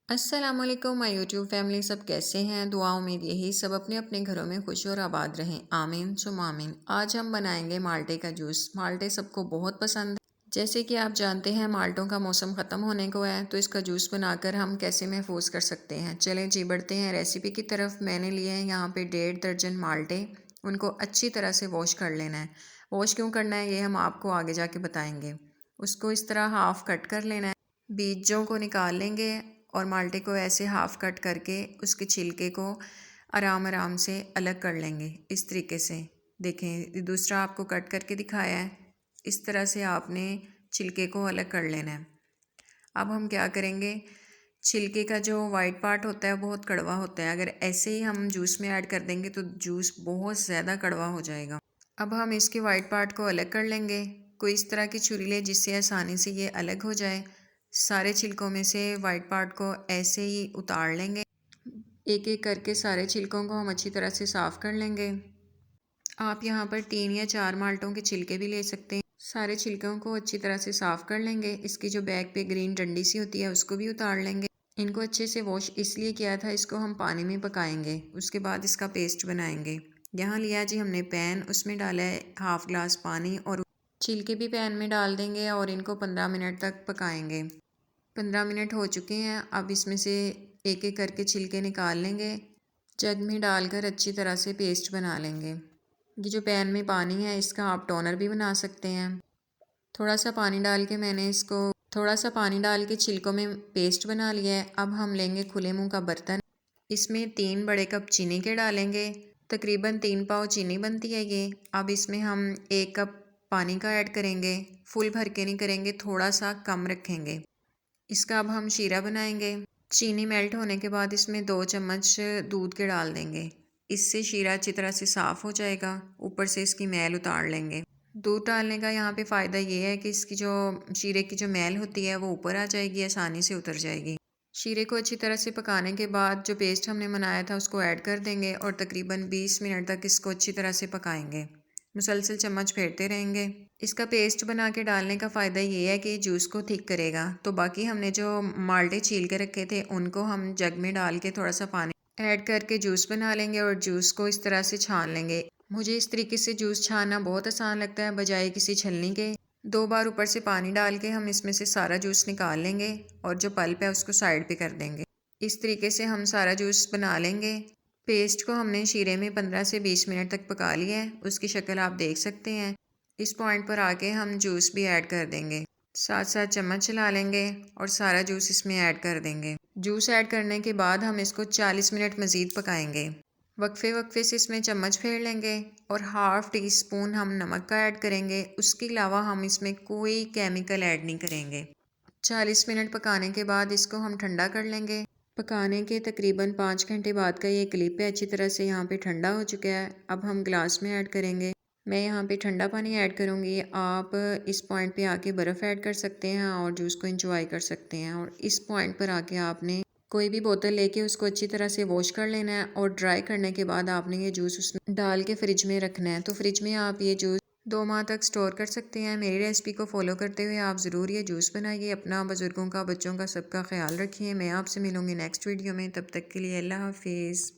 अस्सलामुअलैकुम my YouTube family. सब कैसे हैं? दुआओं में यही सब अपने अपने घरों में खुश और आबाद रहें, आमीन सुम आमीन। आज हम बनाएंगे माल्टे का जूस। माल्टे सबको बहुत पसंद है। जैसे कि आप जानते हैं माल्टों का मौसम ख़त्म होने को है, तो इसका जूस बनाकर हम कैसे महफूज कर सकते हैं। चलें जी बढ़ते हैं रेसिपी की तरफ। मैंने लिए हैं यहाँ पे 1.5 दर्जन माल्टे। उनको अच्छी तरह से वॉश कर लेना है। वॉश क्यों करना है ये हम आपको आगे जाके बताएंगे। उसको इस तरह हाफ कट कर लेना है, बीजों को निकाल लेंगे और माल्टे को ऐसे हाफ कट करके उसके छिलके को आराम आराम से अलग कर लेंगे। इस तरीके से देखें, दूसरा आपको कट करके दिखाया है। इस तरह से आपने छिलके को अलग कर लेना है। अब हम क्या करेंगे, छिलके का जो वाइट पार्ट होता है बहुत कड़वा होता है। अगर ऐसे ही हम जूस में ऐड कर देंगे तो जूस बहुत ज़्यादा कड़वा हो जाएगा। अब हम इसके वाइट पार्ट को अलग कर लेंगे। कोई इस तरह की छुरी ले जिससे आसानी से ये अलग हो जाए। सारे छिलकों में से वाइट पार्ट को ऐसे ही उतार लेंगे। एक एक करके सारे छिलकों को हम अच्छी तरह से साफ़ कर लेंगे। आप यहाँ पर 3 या 4 माल्टों के छिलके भी ले सकते हैं। सारे छिलकों को अच्छी तरह से साफ़ कर लेंगे। इसकी जो बैक पे ग्रीन डंडी सी होती है उसको भी उतार लेंगे। इनको अच्छे से वॉश इसलिए किया था, इसको हम पानी में पकाएंगे, उसके बाद इसका पेस्ट बनाएंगे। यहाँ लिया जी हमने पैन, उसमें डाला है हाफ ग्लास पानी और छिलके भी पैन में डाल देंगे और इनको 15 मिनट तक पकाएंगे। 15 मिनट हो चुके हैं। अब इसमें से एक एक करके छिलके निकाल लेंगे। जग में डालकर अच्छी तरह से पेस्ट बना लेंगे। ये जो पैन में पानी है इसका आप टोनर भी बना सकते हैं। थोड़ा सा पानी डाल के मैंने इसको छिलकों में पेस्ट बना लिया है। अब हम लेंगे खुले मुंह का बर्तन। इसमें 3 बड़े कप चीनी के डालेंगे। तकरीबन 3 पाव चीनी बनती है ये। अब इसमें हम 1 कप पानी का ऐड करेंगे। फुल भर के नहीं करेंगे, थोड़ा सा कम रखेंगे। इसका अब हम शीरा बनाएंगे। चीनी मेल्ट होने के बाद इसमें 2 चम्मच दूध के डाल देंगे। इससे शीरा अच्छी तरह से साफ़ हो जाएगा। ऊपर से इसकी मैल उतार लेंगे। दूध डालने का यहाँ पे फ़ायदा ये है कि इसकी जो शीरे की जो मैल होती है वो ऊपर आ जाएगी, आसानी से उतर जाएगी। शीरे को अच्छी तरह से पकाने के बाद जो पेस्ट हमने बनाया था उसको ऐड कर देंगे और तकरीबन 20 मिनट तक इसको अच्छी तरह से पकाएंगे। मुसलसल चम्मच फेरते रहेंगे। इसका पेस्ट बना के डालने का फ़ायदा ये है कि जूस को थिक करेगा। तो बाकी हमने जो माल्टे छील के रखे थे उनको हम जग में डाल के थोड़ा सा पानी ऐड करके जूस बना लेंगे और जूस को इस तरह से छान लेंगे। मुझे इस तरीके से जूस छानना बहुत आसान लगता है, बजाय किसी छलनी के। 2 बार ऊपर से पानी डाल के हम इसमें से सारा जूस निकाल लेंगे और जो पल्प है उसको साइड पे कर देंगे। इस तरीके से हम सारा जूस बना लेंगे। पेस्ट को हमने शीरे में 15 से 20 मिनट तक पका लिया है। उसकी शक्ल आप देख सकते हैं। इस पॉइंट पर आके हम जूस भी ऐड कर देंगे। साथ साथ चम्मच चला लेंगे और सारा जूस इसमें ऐड कर देंगे। जूस ऐड करने के बाद हम इसको 40 मिनट मज़ीद पकाएंगे। वक्फे वक्फे से इसमें चम्मच फेर लेंगे और हाफ़ टी स्पून हम नमक का ऐड करेंगे। उसके अलावा हम इसमें कोई केमिकल ऐड नहीं करेंगे। 40 मिनट पकाने के बाद इसको हम ठंडा कर लेंगे। पकाने के तकरीबन 5 घंटे बाद का ये क्लिप है। अच्छी तरह से यहाँ पे ठंडा हो चुका है। अब हम ग्लास में ऐड करेंगे। मैं यहाँ पे ठंडा पानी ऐड करूँगी। आप इस पॉइंट पे आके बर्फ़ ऐड कर सकते हैं और जूस को इंजॉय कर सकते हैं। और इस पॉइंट पर आके आपने कोई भी बोतल लेके उसको अच्छी तरह से वॉश कर लेना है और ड्राई करने के बाद आपने ये जूस उसमें डाल के फ्रिज में रखना है। तो फ्रिज में आप ये जूस 2 माह तक स्टोर कर सकते हैं। मेरी रेसिपी को फॉलो करते हुए आप ज़रूर ये जूस बनाइए। अपना, बुज़ुर्गों का, बच्चों का, सबका ख्याल रखिए। मैं आपसे मिलूँगी नेक्स्ट वीडियो में। तब तक के लिए अल्लाह हाफिज़।